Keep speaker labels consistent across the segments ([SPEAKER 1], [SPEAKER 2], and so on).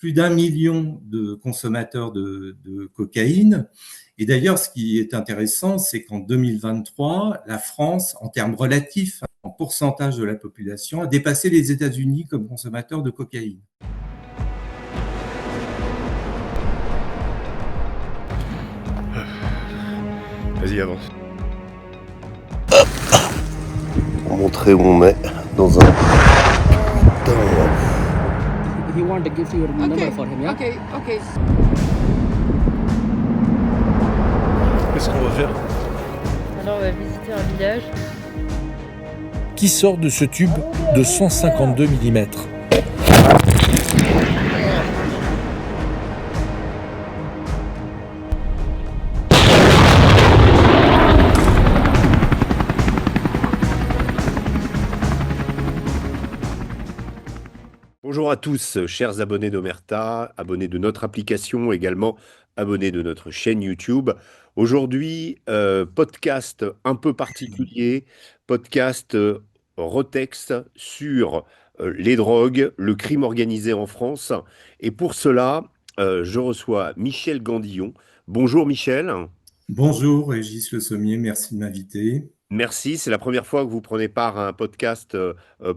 [SPEAKER 1] plus d'1 million de consommateurs de cocaïne. Et d'ailleurs, ce qui est intéressant, c'est qu'en 2023, la France, en termes relatifs, en pourcentage de la population, a dépassé les États-Unis comme consommateur de cocaïne.
[SPEAKER 2] Vas-y, avance.
[SPEAKER 3] Pour montrer où on est dans un...
[SPEAKER 4] He want to give your number for him, yeah?
[SPEAKER 5] Okay.
[SPEAKER 2] Qu'est-ce qu'on va faire?
[SPEAKER 6] Alors on va visiter un village.
[SPEAKER 7] Qui sort de ce tube de 152 mm.
[SPEAKER 2] Bonjour à tous, chers abonnés d'Omerta, abonnés de notre application, également abonnés de notre chaîne YouTube. Aujourd'hui, podcast un peu particulier, podcast Rotex sur les drogues, le crime organisé en France. Et pour cela, je reçois Michel Gandillon. Bonjour Michel.
[SPEAKER 1] Bonjour Régis Le Sommier, merci de m'inviter.
[SPEAKER 2] Merci, c'est la première fois que vous prenez part à un podcast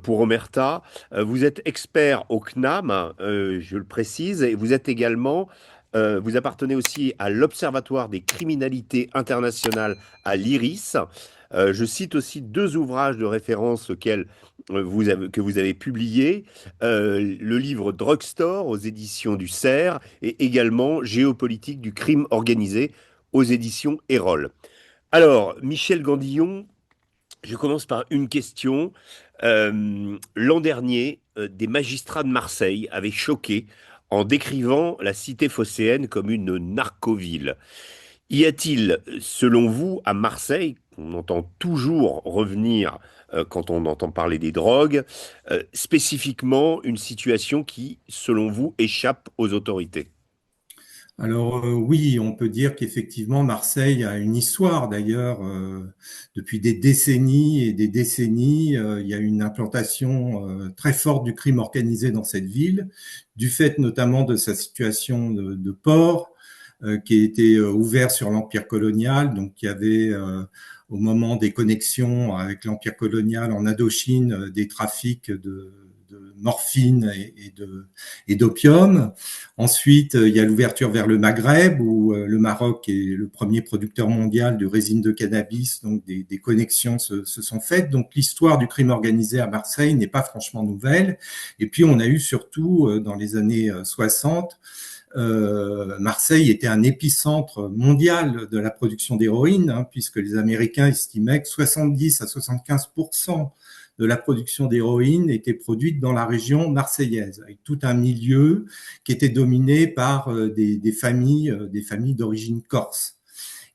[SPEAKER 2] pour Omerta. Vous êtes expert au CNAM, je le précise, et vous êtes également, vous appartenez aussi à l'Observatoire des criminalités internationales à l'IRIS. Je cite aussi deux ouvrages de référence que vous avez publiés, le livre Drugstore aux éditions du CERF et également Géopolitique du crime organisé aux éditions Erol. Alors, Michel Gandillon, je commence par une question. L'an dernier, des magistrats de Marseille avaient choqué en décrivant la cité phocéenne comme une narcoville. Y a-t-il, selon vous, à Marseille, on entend toujours revenir quand on entend parler des drogues, spécifiquement une situation qui, selon vous, échappe aux autorités?
[SPEAKER 1] Alors oui, on peut dire qu'effectivement Marseille a une histoire d'ailleurs depuis des décennies et des décennies. Il y a une implantation très forte du crime organisé dans cette ville, du fait notamment de sa situation de port qui a été ouvert sur l'Empire colonial, donc il y avait au moment des connexions avec l'Empire colonial en Indochine des trafics de morphine et d'opium. Ensuite, il y a l'ouverture vers le Maghreb, où le Maroc est le premier producteur mondial de résine de cannabis, donc des connexions se sont faites. Donc l'histoire du crime organisé à Marseille n'est pas franchement nouvelle. Et puis on a eu surtout, dans les années 60, Marseille était un épicentre mondial de la production d'héroïne, puisque les Américains estimaient que 70 à 75% de la production d'héroïne était produite dans la région marseillaise, avec tout un milieu qui était dominé par des familles d'origine corse.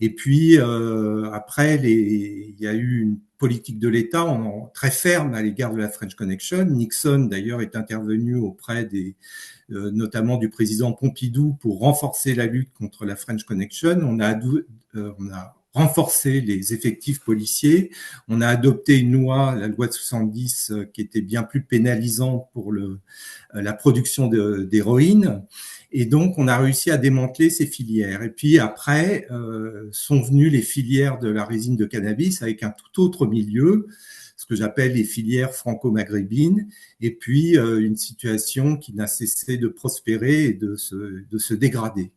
[SPEAKER 1] Et puis après, il y a eu une politique de l'État très ferme à l'égard de la French Connection. Nixon, d'ailleurs, est intervenu auprès notamment du président Pompidou pour renforcer la lutte contre la French Connection. On a renforcé les effectifs policiers. On a adopté une loi, la loi de 70, qui était bien plus pénalisante pour la production d'héroïne. Et donc, on a réussi à démanteler ces filières. Et puis après, sont venues les filières de la résine de cannabis avec un tout autre milieu, ce que j'appelle les filières franco-maghrébines, et puis une situation qui n'a cessé de prospérer et de se dégrader.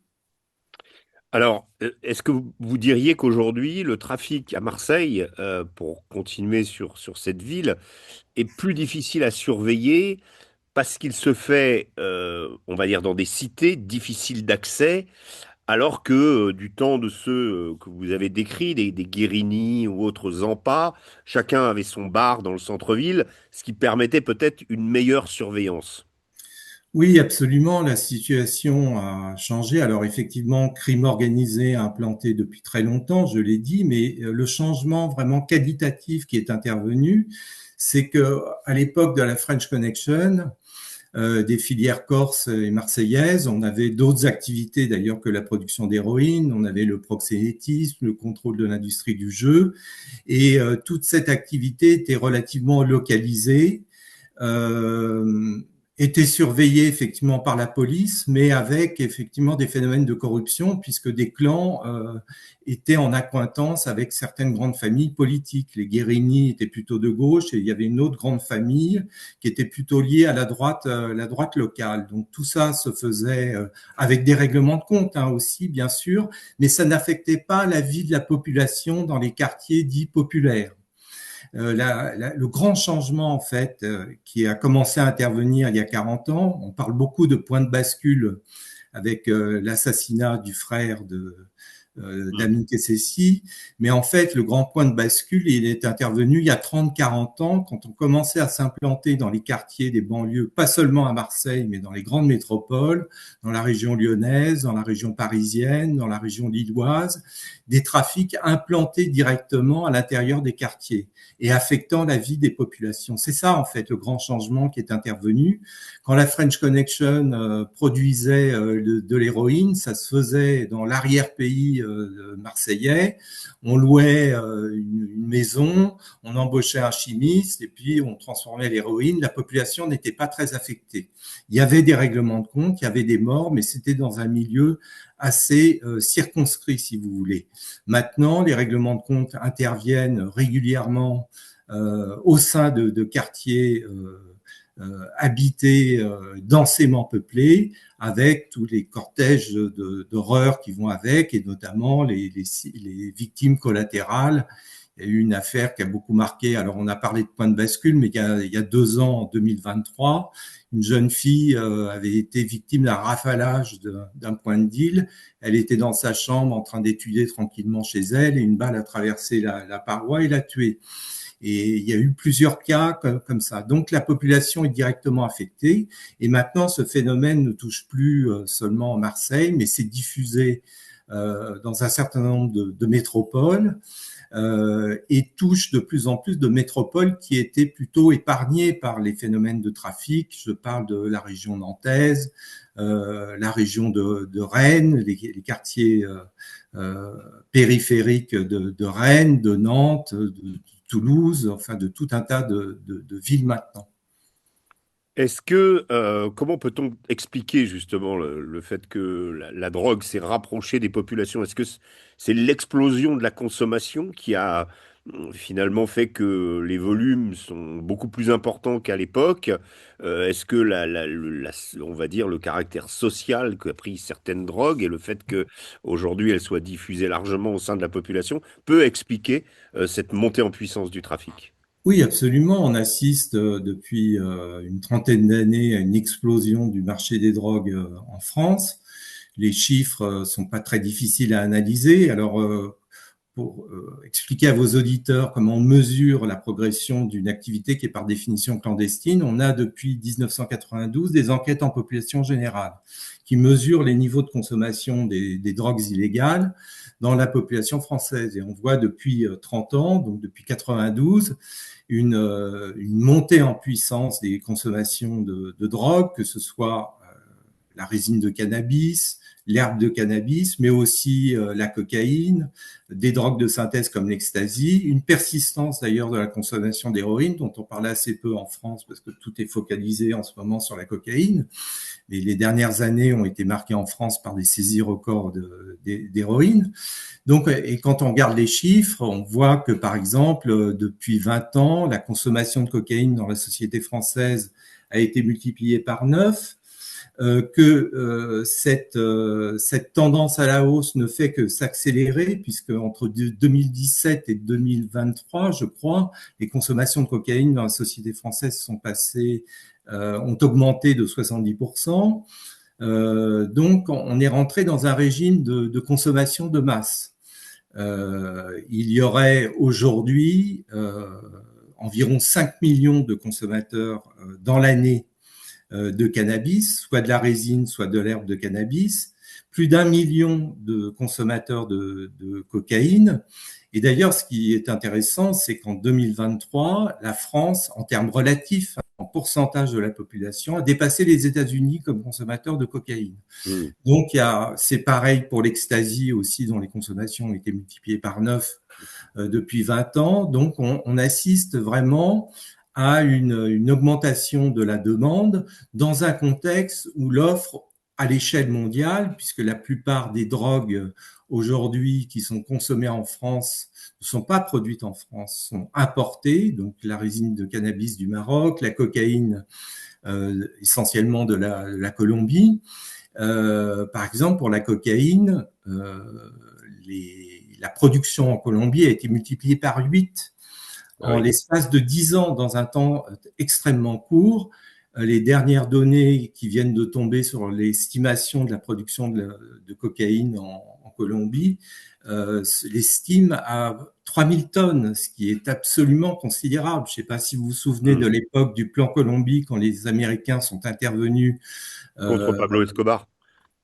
[SPEAKER 2] Alors, est-ce que vous diriez qu'aujourd'hui, le trafic à Marseille, pour continuer sur cette ville, est plus difficile à surveiller parce qu'il se fait, on va dire, dans des cités difficiles d'accès, alors que du temps de ceux que vous avez décrits, des Guérini ou autres Zampa, chacun avait son bar dans le centre-ville, ce qui permettait peut-être une meilleure surveillance?
[SPEAKER 1] Oui, absolument. La situation a changé. Alors effectivement, crime organisé implanté depuis très longtemps, je l'ai dit, mais le changement vraiment qualitatif qui est intervenu, c'est que à l'époque de la French Connection, des filières corses et marseillaises, on avait d'autres activités d'ailleurs que la production d'héroïne, on avait le proxénétisme, le contrôle de l'industrie du jeu, et toute cette activité était relativement localisée. était surveillé effectivement par la police, mais avec effectivement des phénomènes de corruption, puisque des clans étaient en accointance avec certaines grandes familles politiques. Les Guérini étaient plutôt de gauche et il y avait une autre grande famille qui était plutôt liée à la droite locale. Donc tout ça se faisait avec des règlements de compte aussi, bien sûr, mais ça n'affectait pas la vie de la population dans les quartiers dits populaires. Le grand changement en fait qui a commencé à intervenir il y a 40 ans, on parle beaucoup de point de bascule avec l'assassinat du frère d'Amin Kessessi, mais en fait le grand point de bascule il est intervenu il y a 30-40 ans quand on commençait à s'implanter dans les quartiers des banlieues, pas seulement à Marseille mais dans les grandes métropoles, dans la région lyonnaise, dans la région parisienne, dans la région lilloise, des trafics implantés directement à l'intérieur des quartiers et affectant la vie des populations. C'est ça, en fait, le grand changement qui est intervenu. Quand la French Connection produisait de l'héroïne, ça se faisait dans l'arrière-pays marseillais. On louait une maison, on embauchait un chimiste et puis on transformait l'héroïne. La population n'était pas très affectée. Il y avait des règlements de compte, il y avait des morts, mais c'était dans un milieu assez circonscrit, si vous voulez. Maintenant, les règlements de compte interviennent régulièrement au sein de quartiers habités, densément peuplés, avec tous les cortèges d'horreur qui vont avec, et notamment les victimes collatérales. Il y a eu une affaire qui a beaucoup marqué, alors on a parlé de point de bascule, mais il y a 2 ans, en 2023, une jeune fille avait été victime d'un rafalage d'un point de deal. Elle était dans sa chambre en train d'étudier tranquillement chez elle et une balle a traversé la paroi et l'a tuée. Et il y a eu plusieurs cas comme ça. Donc la population est directement affectée. Et maintenant, ce phénomène ne touche plus seulement Marseille, mais c'est diffusé dans un certain nombre de métropoles. Et touche de plus en plus de métropoles qui étaient plutôt épargnées par les phénomènes de trafic. Je parle de la région nantaise, la région de Rennes, les quartiers périphériques de Rennes, de Nantes, de Toulouse, enfin de tout un tas de villes maintenant.
[SPEAKER 2] Est-ce que, comment peut-on expliquer justement le fait que la drogue s'est rapprochée des populations? Est-ce que c'est l'explosion de la consommation qui a finalement fait que les volumes sont beaucoup plus importants qu'à l'époque? Est-ce que on va dire le caractère social qu'a pris certaines drogues et le fait que aujourd'hui elles soient diffusées largement au sein de la population peut expliquer cette montée en puissance du trafic?
[SPEAKER 1] Oui, absolument. On assiste depuis une trentaine d'années à une explosion du marché des drogues en France. Les chiffres sont pas très difficiles à analyser. Alors, pour expliquer à vos auditeurs comment on mesure la progression d'une activité qui est par définition clandestine, on a depuis 1992 des enquêtes en population générale qui mesurent les niveaux de consommation des drogues illégales dans la population française. Et on voit depuis 30 ans, donc depuis 92, une montée en puissance des consommations de drogue, que ce soit la résine de cannabis, l'herbe de cannabis, mais aussi la cocaïne, des drogues de synthèse comme l'ecstasy, une persistance d'ailleurs de la consommation d'héroïne dont on parle assez peu en France parce que tout est focalisé en ce moment sur la cocaïne. Mais les dernières années ont été marquées en France par des saisies records d'héroïne. Donc, et quand on regarde les chiffres, on voit que par exemple, depuis 20 ans, la consommation de cocaïne dans la société française a été multipliée par 9. Que cette tendance à la hausse ne fait que s'accélérer puisque entre 2017 et 2023, je crois, les consommations de cocaïne dans la société française ont augmenté de 70%. Donc, on est rentré dans un régime de consommation de masse. Il y aurait aujourd'hui environ 5 millions de consommateurs dans l'année de cannabis, soit de la résine, soit de l'herbe de cannabis, plus d'1 million de consommateurs de cocaïne. Et d'ailleurs, ce qui est intéressant, c'est qu'en 2023, la France, en termes relatifs, en pourcentage de la population, a dépassé les États-Unis comme consommateurs de cocaïne. Donc, c'est pareil pour l'ecstasy aussi, dont les consommations ont été multipliées par 9 depuis 20 ans. Donc, on assiste vraiment à une augmentation de la demande dans un contexte où l'offre à l'échelle mondiale, puisque la plupart des drogues aujourd'hui qui sont consommées en France ne sont pas produites en France, sont importées, donc la résine de cannabis du Maroc, la cocaïne essentiellement de la Colombie. Par exemple, pour la cocaïne, la production en Colombie a été multipliée par 8 en l'espace de 10 ans, dans un temps extrêmement court. Les dernières données qui viennent de tomber sur l'estimation de la production de cocaïne en Colombie l'estiment à 3000 tonnes, ce qui est absolument considérable. Je ne sais pas si vous vous souvenez de l'époque du plan Colombie, quand les Américains sont intervenus.
[SPEAKER 2] Contre Pablo Escobar.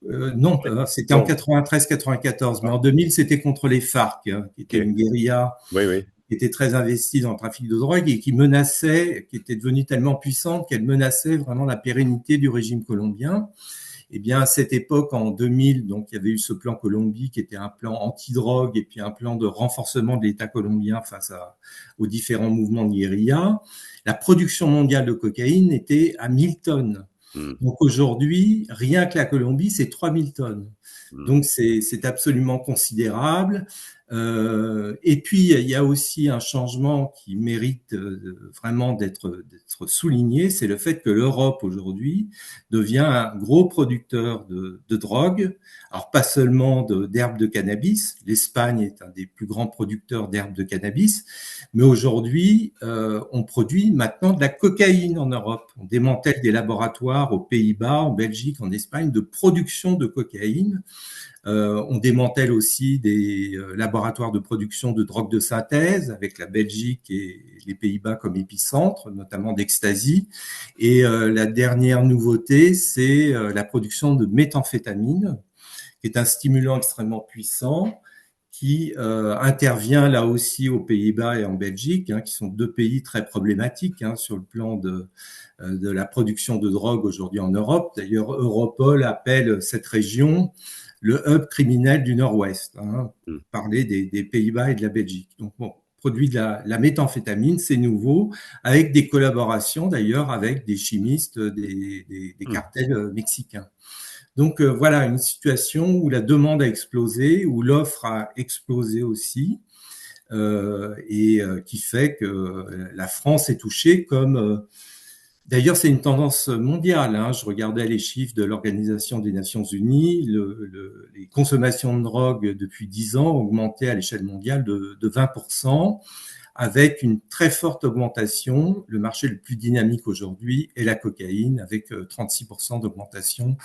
[SPEAKER 1] Non, c'était en 93-94, mais en 2000, c'était contre les FARC, qui était une guérilla qui était très investie dans le trafic de drogue et qui menaçait, qui était devenue tellement puissante qu'elle menaçait vraiment la pérennité du régime colombien. Eh bien, à cette époque, en 2000, donc, il y avait eu ce plan Colombie qui était un plan anti-drogue et puis un plan de renforcement de l'État colombien face aux différents mouvements de guérilla. La production mondiale de cocaïne était à 1000 tonnes. Donc aujourd'hui, rien que la Colombie, c'est 3000 tonnes. Donc c'est absolument considérable. Et puis il y a aussi un changement qui mérite vraiment d'être souligné, c'est le fait que l'Europe aujourd'hui devient un gros producteur de drogue. Alors pas seulement d'herbes de cannabis, l'Espagne est un des plus grands producteurs d'herbes de cannabis, mais aujourd'hui on produit maintenant de la cocaïne en Europe. On démantèle des laboratoires aux Pays-Bas, en Belgique, en Espagne de production de cocaïne. On démantèle aussi des laboratoires de production de drogue de synthèse avec la Belgique et les Pays-Bas comme épicentre, notamment d'ecstasy. Et la dernière nouveauté, c'est la production de méthamphétamine, qui est un stimulant extrêmement puissant qui intervient là aussi aux Pays-Bas et en Belgique, qui sont deux pays très problématiques sur le plan de la production de drogue aujourd'hui en Europe. D'ailleurs, Europol appelle cette région le hub criminel du Nord-Ouest, parler des Pays-Bas et de la Belgique. Donc, bon, produit de la méthamphétamine, c'est nouveau, avec des collaborations d'ailleurs avec des chimistes des cartels mexicains. Donc, voilà une situation où la demande a explosé, où l'offre a explosé aussi, et qui fait que la France est touchée comme... D'ailleurs, c'est une tendance mondiale. Je regardais les chiffres de l'Organisation des Nations Unies. Les consommations de drogue depuis 10 ans ont augmenté à l'échelle mondiale de 20%, avec une très forte augmentation. Le marché le plus dynamique aujourd'hui est la cocaïne, avec 36% d'augmentation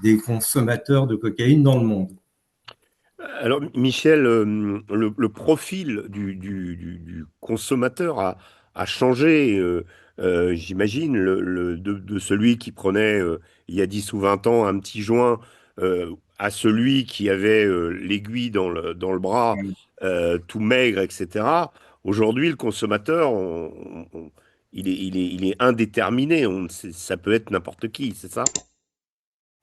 [SPEAKER 1] des consommateurs de cocaïne dans le monde.
[SPEAKER 2] Alors, Michel, le profil du consommateur a changé, j'imagine, de celui qui prenait il y a 10 ou 20 ans un petit joint à celui qui avait l'aiguille dans le bras, tout maigre, etc. Aujourd'hui, le consommateur, il est indéterminé. Ça peut être n'importe qui, c'est ça?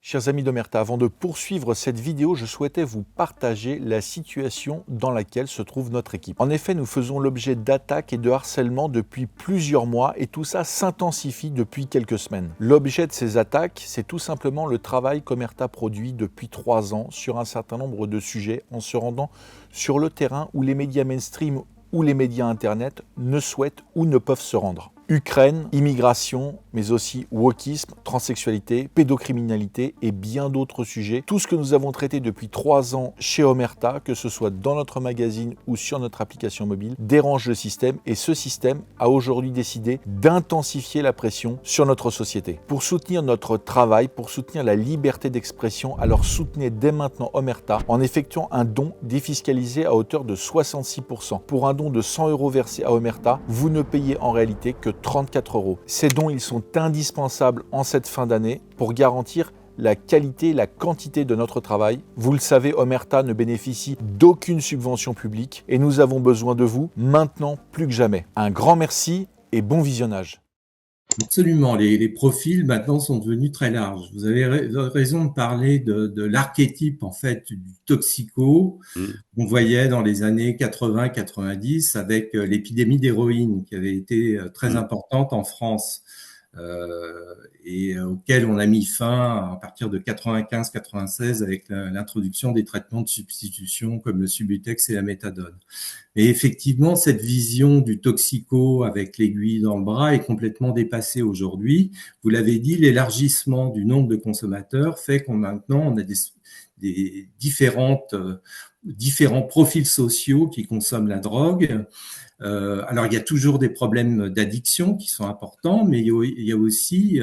[SPEAKER 7] Chers amis d'Omerta, avant de poursuivre cette vidéo, je souhaitais vous partager la situation dans laquelle se trouve notre équipe. En effet, nous faisons l'objet d'attaques et de harcèlement depuis plusieurs mois et tout ça s'intensifie depuis quelques semaines. L'objet de ces attaques, c'est tout simplement le travail qu'Omerta produit depuis 3 ans sur un certain nombre de sujets en se rendant sur le terrain où les médias mainstream ou les médias internet ne souhaitent ou ne peuvent se rendre. Ukraine, immigration, mais aussi wokisme, transsexualité, pédocriminalité et bien d'autres sujets. Tout ce que nous avons traité depuis 3 ans chez Omerta, que ce soit dans notre magazine ou sur notre application mobile, dérange le système et ce système a aujourd'hui décidé d'intensifier la pression sur notre société. Pour soutenir notre travail, pour soutenir la liberté d'expression, alors soutenez dès maintenant Omerta en effectuant un don défiscalisé à hauteur de 66%. Pour un don de 100 € versé à Omerta, vous ne payez en réalité que 34 €. Ces dons, ils sont indispensables en cette fin d'année pour garantir la qualité et la quantité de notre travail. Vous le savez, Omerta ne bénéficie d'aucune subvention publique et nous avons besoin de vous maintenant plus que jamais. Un grand merci et bon visionnage.
[SPEAKER 1] Absolument, les profils maintenant sont devenus très larges. Vous avez raison de parler de l'archétype en fait du toxico
[SPEAKER 2] Mm.
[SPEAKER 1] qu'on voyait dans les années 80-90 avec l'épidémie d'héroïne qui avait été très
[SPEAKER 2] Mm.
[SPEAKER 1] importante en France euh, et auquel on a mis fin à partir de 95-96 avec l'introduction des traitements de substitution comme le Subutex et la méthadone. Et effectivement, cette vision du toxico avec l'aiguille dans le bras est complètement dépassée aujourd'hui. Vous l'avez dit, l'élargissement du nombre de consommateurs fait qu'on maintenant on a des différents profils sociaux qui consomment la drogue. Alors, il y a toujours des problèmes d'addiction qui sont importants, mais il y a aussi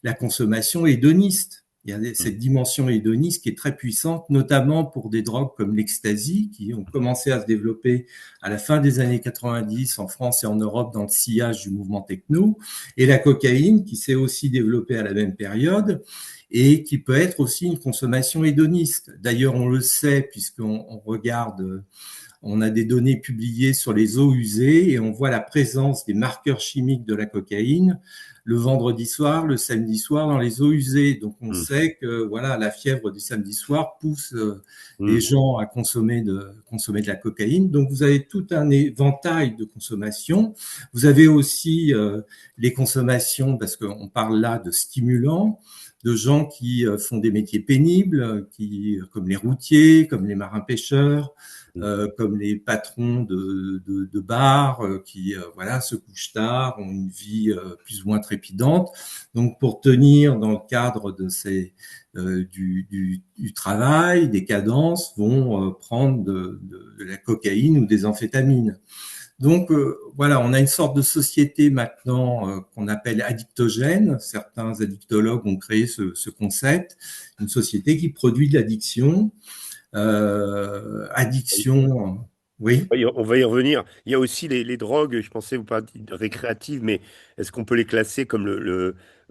[SPEAKER 1] la consommation hédoniste. Il y a cette dimension hédoniste qui est très puissante, notamment pour des drogues comme l'ecstasy, qui ont commencé à se développer à la fin des années 90 en France et en Europe dans le sillage du mouvement techno, et la cocaïne, qui s'est aussi développée à la même période et qui peut être aussi une consommation hédoniste. D'ailleurs, on le sait puisqu'on regarde on a des données publiées sur les eaux usées et on voit la présence des marqueurs chimiques de la cocaïne le vendredi soir, le samedi soir dans les eaux usées. Donc on
[SPEAKER 2] Mm.
[SPEAKER 1] sait que voilà la fièvre du samedi soir pousse les
[SPEAKER 2] Mm.
[SPEAKER 1] gens à consommer de la cocaïne. Donc vous avez tout un éventail de consommation. Vous avez aussi les consommations parce qu'on parle là de stimulants de gens qui font des métiers pénibles, comme les routiers, comme les marins-pêcheurs, comme les patrons de bars qui voilà se couchent tard, ont une vie plus ou moins trépidante. Donc pour tenir dans le cadre de du travail, des cadences, vont prendre de la cocaïne ou des amphétamines. Donc voilà, on a une sorte de société maintenant qu'on appelle addictogène. Certains addictologues ont créé ce concept, une société qui produit de l'addiction. Addiction, oui.
[SPEAKER 2] Oui, on va y revenir. Il y a aussi les drogues, je pensais vous parliez de récréatives, mais est-ce qu'on peut les classer comme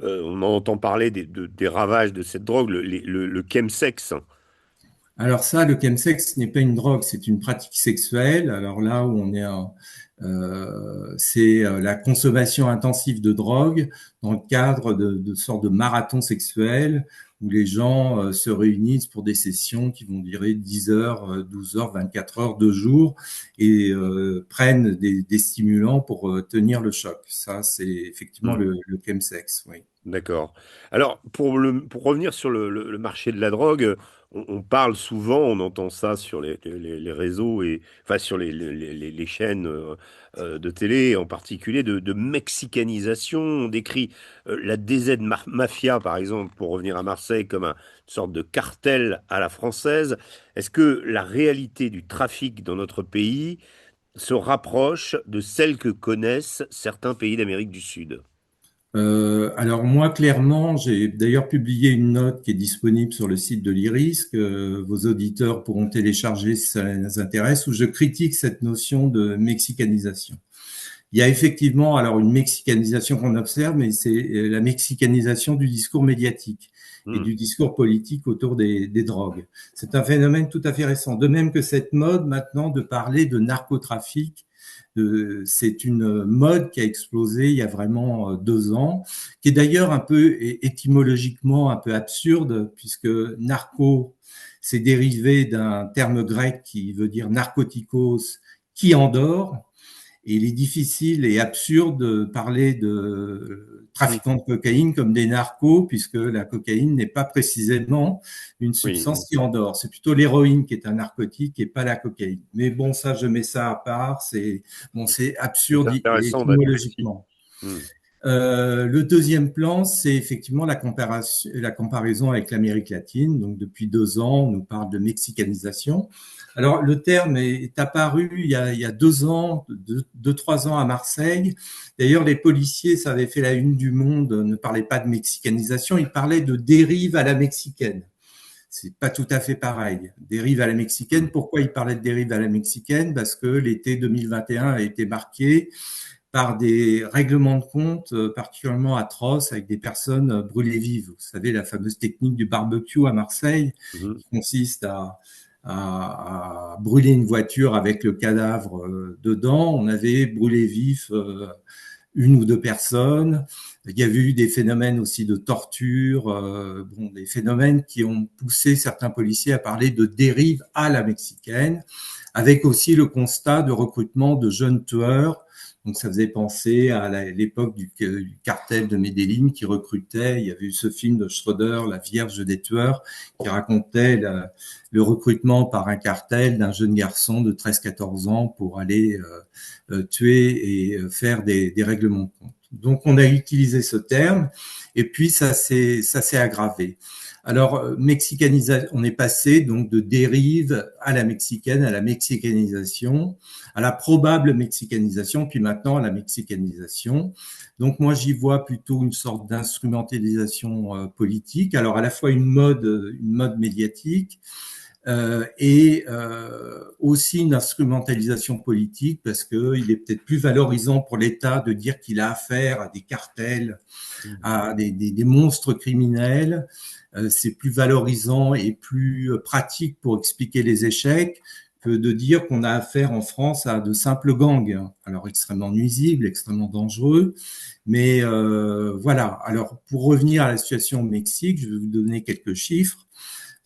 [SPEAKER 2] on en entend parler des ravages de cette drogue, le chemsex.
[SPEAKER 1] Alors ça, le chemsex n'est pas une drogue, c'est une pratique sexuelle. Alors là où on est, c'est la consommation intensive de drogue dans le cadre de sortes de marathons sexuels où les gens se réunissent pour des sessions qui vont durer 10 heures, 12 heures, 24 heures, 2 jours et prennent des stimulants pour tenir le choc. Ça, c'est effectivement
[SPEAKER 2] Hmm.
[SPEAKER 1] le chemsex, oui.
[SPEAKER 2] D'accord. Alors, pour revenir sur le marché de la drogue, on parle souvent, on entend ça sur les réseaux et enfin sur les chaînes de télé, en particulier de mexicanisation. On décrit la DZ Mafia, par exemple, pour revenir à Marseille, comme une sorte de cartel à la française. Est-ce que la réalité du trafic dans notre pays se rapproche de celle que connaissent certains pays d'Amérique du Sud?
[SPEAKER 1] Alors moi, clairement, j'ai d'ailleurs publié une note qui est disponible sur le site de l'IRIS, que vos auditeurs pourront télécharger si ça les intéresse, où je critique cette notion de mexicanisation. Il y a effectivement alors une mexicanisation qu'on observe, mais c'est la mexicanisation du discours médiatique et
[SPEAKER 2] Hmm.
[SPEAKER 1] du discours politique autour des drogues. C'est un phénomène tout à fait récent. De même que cette mode maintenant de parler de narcotrafic, c'est une mode qui a explosé il y a vraiment 2 ans, qui est d'ailleurs un peu étymologiquement un peu absurde, puisque narco, c'est dérivé d'un terme grec qui veut dire narcotikos, qui endort. Et il est difficile et absurde de parler de
[SPEAKER 2] Hmm.
[SPEAKER 1] trafiquants de cocaïne comme des narcos, puisque la cocaïne n'est pas précisément une
[SPEAKER 2] Oui,
[SPEAKER 1] substance qui endort. C'est plutôt l'héroïne qui est un narcotique et pas la cocaïne. Mais bon, ça, je mets ça à part. C'est
[SPEAKER 2] c'est
[SPEAKER 1] absurde
[SPEAKER 2] intéressant d'être précis.
[SPEAKER 1] étymologiquement.
[SPEAKER 2] Hmm.
[SPEAKER 1] Le deuxième plan, c'est effectivement la comparaison avec l'Amérique latine. Donc, depuis 2 ans, on nous parle de mexicanisation. Alors, le terme est apparu il y a 2 ans, 3 ans à Marseille. D'ailleurs, les policiers, ça avait fait la une du Monde, ne parlaient pas de mexicanisation, ils parlaient de dérive à la mexicaine. C'est pas tout à fait pareil. Dérive à la mexicaine. Pourquoi ils parlaient de dérive à la mexicaine? Parce que l'été 2021 a été marqué par des règlements de compte particulièrement atroces avec des personnes brûlées vives. Vous savez, la fameuse technique du barbecue à Marseille,
[SPEAKER 2] Mhm.
[SPEAKER 1] qui consiste à brûler une voiture avec le cadavre dedans. On avait brûlé vif une ou deux personnes. Il y a eu des phénomènes aussi de torture, des phénomènes qui ont poussé certains policiers à parler de dérive à la mexicaine, avec aussi le constat de recrutement de jeunes tueurs. Donc ça faisait penser à l'époque du cartel de Medellín qui recrutait. Il y avait eu ce film de Schroeder, La Vierge des tueurs, qui racontait le recrutement par un cartel d'un jeune garçon de 13-14 ans pour aller tuer et faire des règlements de compte. Donc on a utilisé ce terme et puis ça s'est aggravé. Alors mexicanisation, on est passé donc de dérive à la mexicaine, à la mexicanisation, à la probable mexicanisation, puis maintenant à la mexicanisation. Donc moi j'y vois plutôt une sorte d'instrumentalisation politique. Alors à la fois une mode médiatique. Et aussi une instrumentalisation politique parce que il est peut-être plus valorisant pour l'État de dire qu'il a affaire à des cartels, à des monstres criminels. C'est plus valorisant et plus pratique pour expliquer les échecs que de dire qu'on a affaire en France à de simples gangs. Alors extrêmement nuisibles, extrêmement dangereux, mais voilà. Alors pour revenir à la situation au Mexique, je vais vous donner quelques chiffres.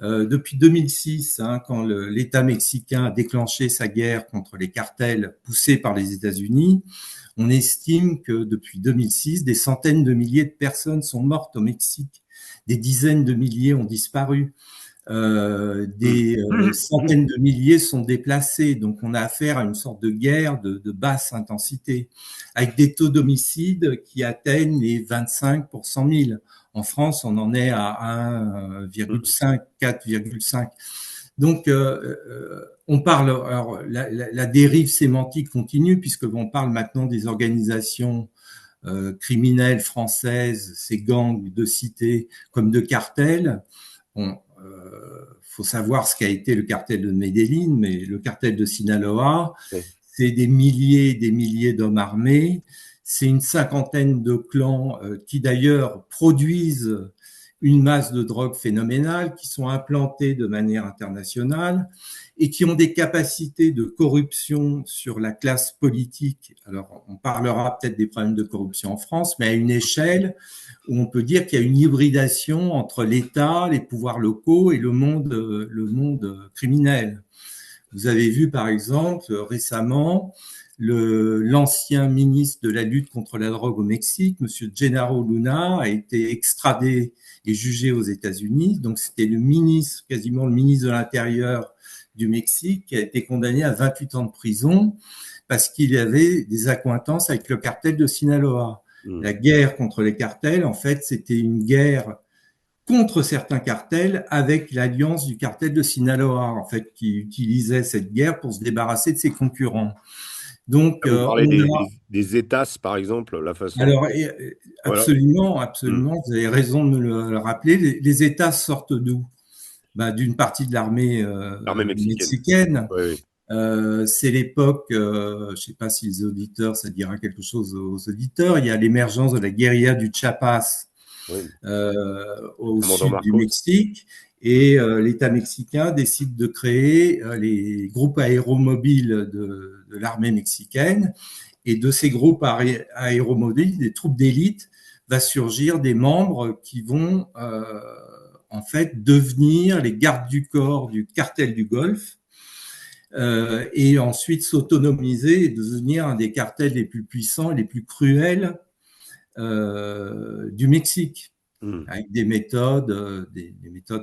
[SPEAKER 1] Depuis 2006, quand l'État mexicain a déclenché sa guerre contre les cartels poussés par les États-Unis, on estime que depuis 2006, des centaines de milliers de personnes sont mortes au Mexique, des dizaines de milliers ont disparu, des centaines de milliers sont déplacés. Donc on a affaire à une sorte de guerre de basse intensité, avec des taux d'homicide qui atteignent les 25 pour 100 000. En France, on en est à 1,5, 4,5. Donc, on parle, alors, la dérive sémantique continue, puisqu'on parle maintenant des organisations criminelles françaises, ces gangs de cité comme de cartels. Bon, faut savoir ce qu'a été le cartel de Medellín, mais le cartel de Sinaloa, c'est des milliers d'hommes armés. C'est une cinquantaine de clans qui d'ailleurs produisent une masse de drogue phénoménale, qui sont implantés de manière internationale et qui ont des capacités de corruption sur la classe politique. Alors, on parlera peut-être des problèmes de corruption en France, mais à une échelle où on peut dire qu'il y a une hybridation entre l'État, les pouvoirs locaux et le monde criminel. Vous avez vu, par exemple, récemment, l'ancien ministre de la lutte contre la drogue au Mexique, Monsieur Genaro Luna, a été extradé et jugé aux États-Unis. Donc, c'était quasiment le ministre de l'Intérieur du Mexique, qui a été condamné à 28 ans de prison parce qu'il avait des accointances avec le cartel de Sinaloa. La guerre contre les cartels, en fait, c'était une guerre contre certains cartels avec l'alliance du cartel de Sinaloa, en fait, qui utilisait cette guerre pour se débarrasser de ses concurrents. Donc,
[SPEAKER 2] vous parlez des États, par exemple, la façon.
[SPEAKER 1] Alors, absolument, vous avez raison de me le rappeler. Les États sortent d'où? D'une partie de l'armée mexicaine.
[SPEAKER 2] Oui.
[SPEAKER 1] C'est l'époque, je ne sais pas si les auditeurs, ça dira quelque chose aux auditeurs, il y a l'émergence de la guérilla du Chiapas au sud du Mexique. Et l'État mexicain décide de créer les groupes aéromobiles de l'armée mexicaine. Et de ces groupes aéromobiles, des troupes d'élite, va surgir des membres qui vont en fait devenir les gardes du corps du cartel du Golfe et ensuite s'autonomiser et devenir un des cartels les plus puissants et les plus cruels du Mexique. Avec des méthodes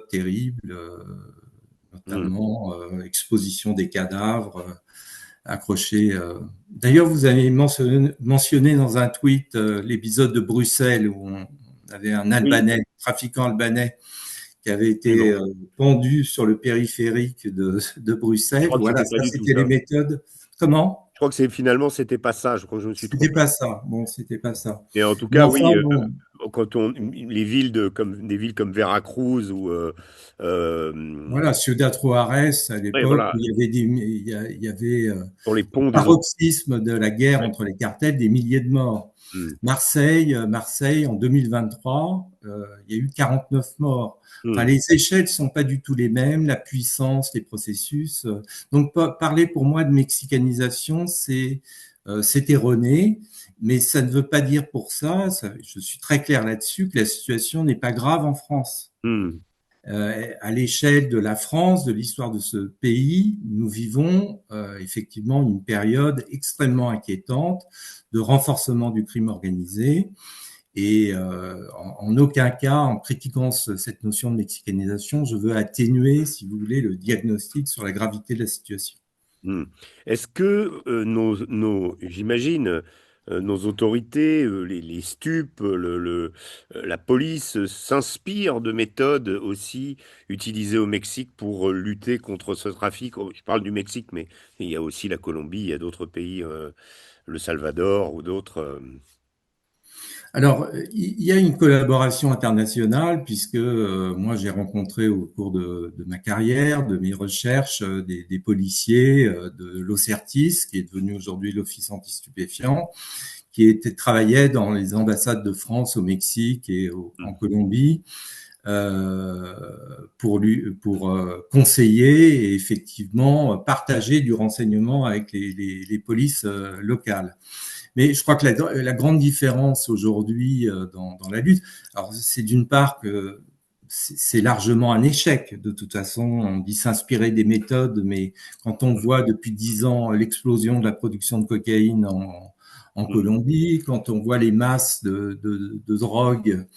[SPEAKER 1] terribles, notamment exposition des cadavres accrochés. D'ailleurs, vous avez mentionné dans un tweet l'épisode de Bruxelles où on avait un Albanais, trafiquant albanais, qui avait été pendu sur le périphérique de Bruxelles. Voilà, ça c'était les méthodes. Comment ?
[SPEAKER 2] Je crois que finalement, c'était pas ça. Je crois que je me suis trompé.
[SPEAKER 1] C'était pas ça. Bon, c'était pas ça.
[SPEAKER 2] Et en tout cas, oui. Quand des villes comme Veracruz ou
[SPEAKER 1] voilà, Ciudad Juárez à l'époque,
[SPEAKER 2] voilà.
[SPEAKER 1] où il y avait
[SPEAKER 2] pour les ponts,
[SPEAKER 1] le paroxysme de la guerre entre les cartels, des milliers de morts. Marseille, en 2023, il y a eu 49 morts. Enfin, les échelles sont pas du tout les mêmes, la puissance, les processus. Donc, parler pour moi de mexicanisation, c'est erroné. mais ça ne veut pas dire pour ça, je suis très clair là-dessus, que la situation n'est pas grave en France.
[SPEAKER 2] Hmm.
[SPEAKER 1] À l'échelle de la France, de l'histoire de ce pays, nous vivons effectivement une période extrêmement inquiétante de renforcement du crime organisé. Et en aucun cas, en critiquant cette notion de mexicanisation, je veux atténuer, si vous voulez, le diagnostic sur la gravité de la situation.
[SPEAKER 2] Hmm. Est-ce que j'imagine, nos autorités, les stupes, la police s'inspirent de méthodes aussi utilisées au Mexique pour lutter contre ce trafic? Oh, je parle du Mexique, mais il y a aussi la Colombie, il y a d'autres pays, le Salvador ou d'autres.
[SPEAKER 1] Alors, il y a une collaboration internationale puisque moi j'ai rencontré au cours de ma carrière, de mes recherches, des policiers de l'OCERTIS, qui est devenu aujourd'hui l'Office anti-stupéfiants, travaillaient dans les ambassades de France au Mexique et en Colombie euh, pour conseiller et effectivement partager du renseignement avec les polices locales. Mais je crois que la grande différence aujourd'hui dans la lutte, alors c'est d'une part que c'est largement un échec. De toute façon, on dit s'inspirer des méthodes, mais quand on voit depuis 10 ans l'explosion de la production de cocaïne en Colombie, quand on voit les masses de drogue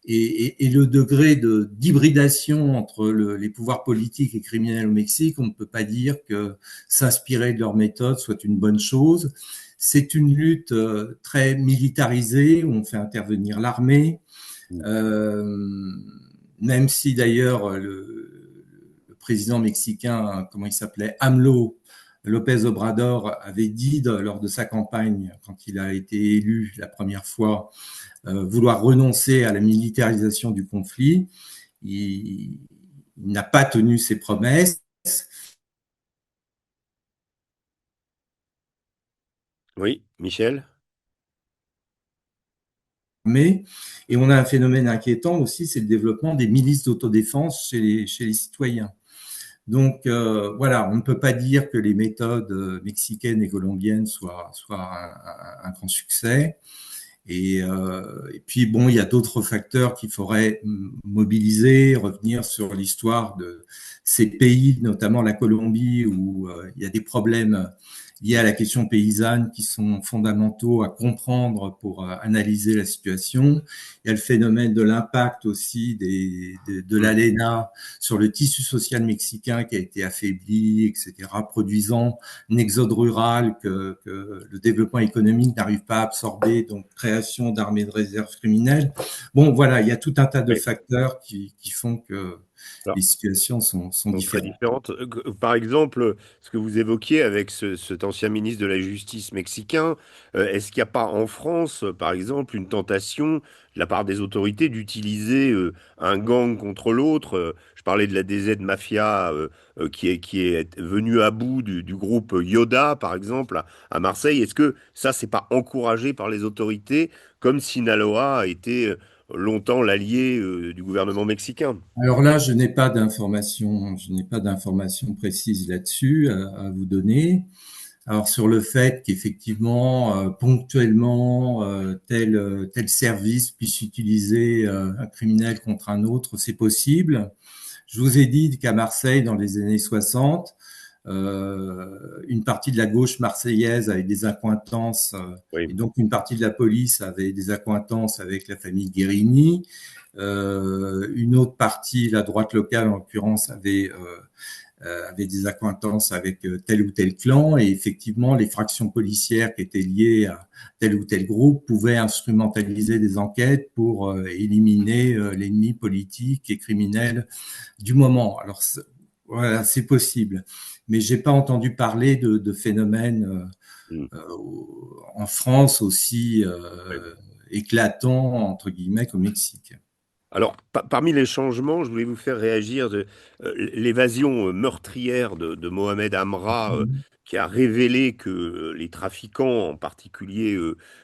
[SPEAKER 1] et le degré d'hybridation entre les pouvoirs politiques et criminels au Mexique, on ne peut pas dire que s'inspirer de leurs méthodes soit une bonne chose. C'est une lutte très militarisée où on fait intervenir l'armée, même si d'ailleurs le président mexicain, comment il s'appelait, AMLO, López Obrador, avait dit lors de sa campagne, quand il a été élu la première fois, vouloir renoncer à la militarisation du conflit. Il n'a pas tenu ses promesses.
[SPEAKER 2] Oui, Michel?
[SPEAKER 1] Mais, et on a un phénomène inquiétant aussi, c'est le développement des milices d'autodéfense chez les citoyens. Donc voilà, on ne peut pas dire que les méthodes mexicaines et colombiennes soient un grand succès. Et puis bon, il y a d'autres facteurs qu'il faudrait mobiliser, revenir sur l'histoire de ces pays, notamment la Colombie, où il y a des problèmes liés à la question paysanne qui sont fondamentaux à comprendre pour analyser la situation. Il y a le phénomène de l'impact aussi de l'ALENA sur le tissu social mexicain qui a été affaibli, etc., produisant un exode rural que le développement économique n'arrive pas à absorber, donc création d'armées de réserve criminelles. Bon, voilà, il y a tout un tas de facteurs qui font que
[SPEAKER 2] Alors,
[SPEAKER 1] les situations sont
[SPEAKER 2] sont très
[SPEAKER 1] différentes.
[SPEAKER 2] différentes. Par exemple, ce que vous évoquiez avec cet ancien ministre de la Justice mexicain, est-ce qu'il n'y a pas en France, par exemple, une tentation de la part des autorités d'utiliser un gang contre l'autre? Je parlais de la DZ Mafia qui est venue à bout du groupe Yoda, par exemple, à Marseille. Est-ce que ça, c'est pas encouragé par les autorités, comme Sinaloa a été longtemps l'allié du gouvernement mexicain?
[SPEAKER 1] Alors là, je n'ai pas d'informations précises là-dessus à vous donner. Alors sur le fait qu'effectivement, ponctuellement, tel service puisse utiliser un criminel contre un autre, c'est possible. Je vous ai dit qu'à Marseille, dans les années 60, une partie de la gauche marseillaise avait des accointances,
[SPEAKER 2] Oui.
[SPEAKER 1] et donc une partie de la police avait des accointances avec la famille Guérini. Une autre partie, la droite locale en l'occurrence, avait des accointances avec tel ou tel clan, et effectivement les fractions policières qui étaient liées à tel ou tel groupe pouvaient instrumentaliser des enquêtes pour éliminer l'ennemi politique et criminel du moment. Alors voilà, c'est possible, mais j'ai pas entendu parler de phénomènes en France aussi éclatants entre guillemets qu'au Mexique.
[SPEAKER 2] Alors, parmi les changements, je voulais vous faire réagir de l'évasion meurtrière de Mohamed Amra qui a révélé que les trafiquants, en particulier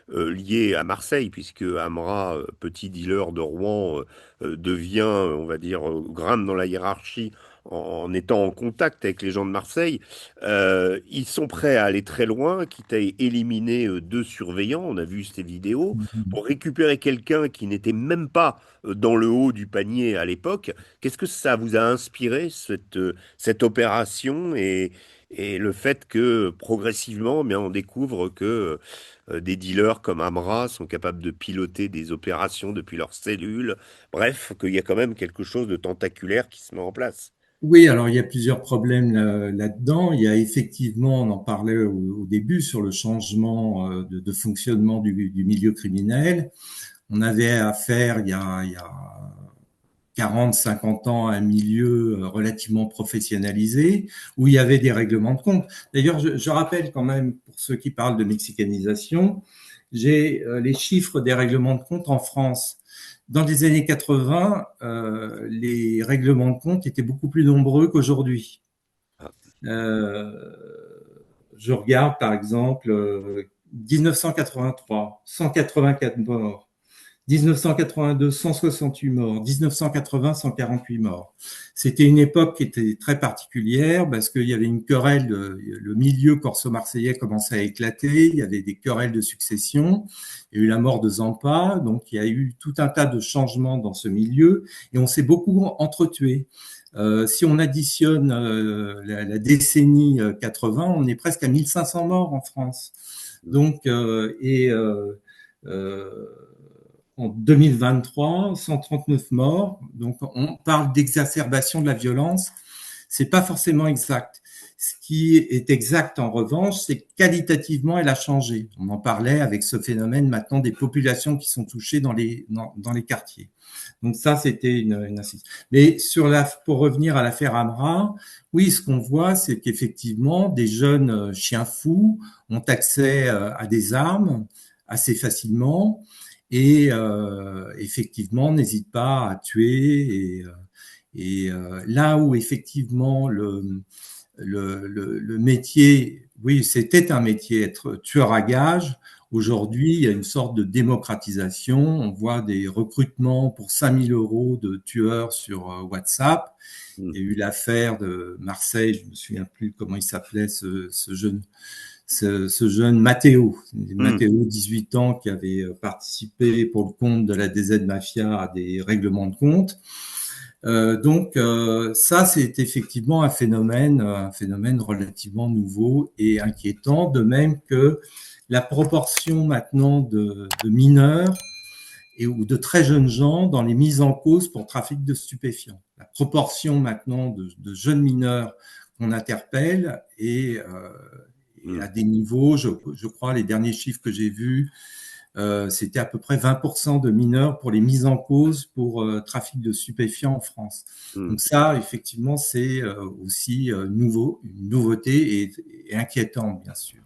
[SPEAKER 2] liés à Marseille, puisque Amra, petit dealer de Rouen, devient, on va dire, grimpe dans la hiérarchie en étant en contact avec les gens de Marseille, ils sont prêts à aller très loin, quitte à éliminer 2 surveillants, on a vu ces vidéos, pour récupérer quelqu'un qui n'était même pas dans le haut du panier à l'époque. Qu'est-ce que ça vous a inspiré, cette opération et le fait que progressivement, bien, on découvre que des dealers comme Amra sont capables de piloter des opérations depuis leurs cellules. Bref, qu'il y a quand même quelque chose de tentaculaire qui se met en place.
[SPEAKER 1] Oui, alors il y a plusieurs problèmes là-dedans. Il y a effectivement, on en parlait au début, sur le changement de fonctionnement du milieu criminel. On avait affaire il y a 40, 50 ans à un milieu relativement professionnalisé où il y avait des règlements de compte. D'ailleurs, je rappelle quand même, pour ceux qui parlent de mexicanisation, j'ai les chiffres des règlements de compte en France. Dans les années 80, les règlements de compte étaient beaucoup plus nombreux qu'aujourd'hui. Euh, je regarde par exemple 1983, 184 morts. 1982, 168 morts. 1980, 148 morts. C'était une époque qui était très particulière parce qu'il y avait une querelle, le milieu corso-marseillais commençait à éclater, il y avait des querelles de succession, il y a eu la mort de Zampa, donc il y a eu tout un tas de changements dans ce milieu et on s'est beaucoup entretués. Si on additionne la décennie 80, on est presque à 1500 morts en France. Donc, en 2023, 139 morts. Donc, on parle d'exacerbation de la violence. C'est pas forcément exact. Ce qui est exact, en revanche, c'est que qualitativement, elle a changé. On en parlait avec ce phénomène maintenant des populations qui sont touchées dans les quartiers. Donc ça, c'était une insistance. Mais pour revenir à l'affaire Amra, oui, ce qu'on voit, c'est qu'effectivement, des jeunes chiens fous ont accès à des armes assez facilement et effectivement n'hésite pas à tuer là où effectivement le métier, oui, c'était un métier, être tueur à gages. Aujourd'hui, il y a une sorte de démocratisation. On voit des recrutements pour 5 000 € de tueurs sur WhatsApp. Il y a eu l'affaire de Marseille, je me souviens plus comment il s'appelait, ce jeune Matteo, 18 ans, qui avait participé pour le compte de la DZ Mafia à des règlements de compte. Donc ça, c'est effectivement un phénomène relativement nouveau et inquiétant, de même que la proportion maintenant de mineurs ou de très jeunes gens dans les mises en cause pour trafic de stupéfiants. La proportion maintenant de jeunes mineurs qu'on interpelle est à des niveaux, je crois, les derniers chiffres que j'ai vus, c'était à peu près 20% de mineurs pour les mises en cause pour trafic de stupéfiants en France. Donc ça, effectivement, c'est aussi une nouveauté et inquiétant, bien sûr.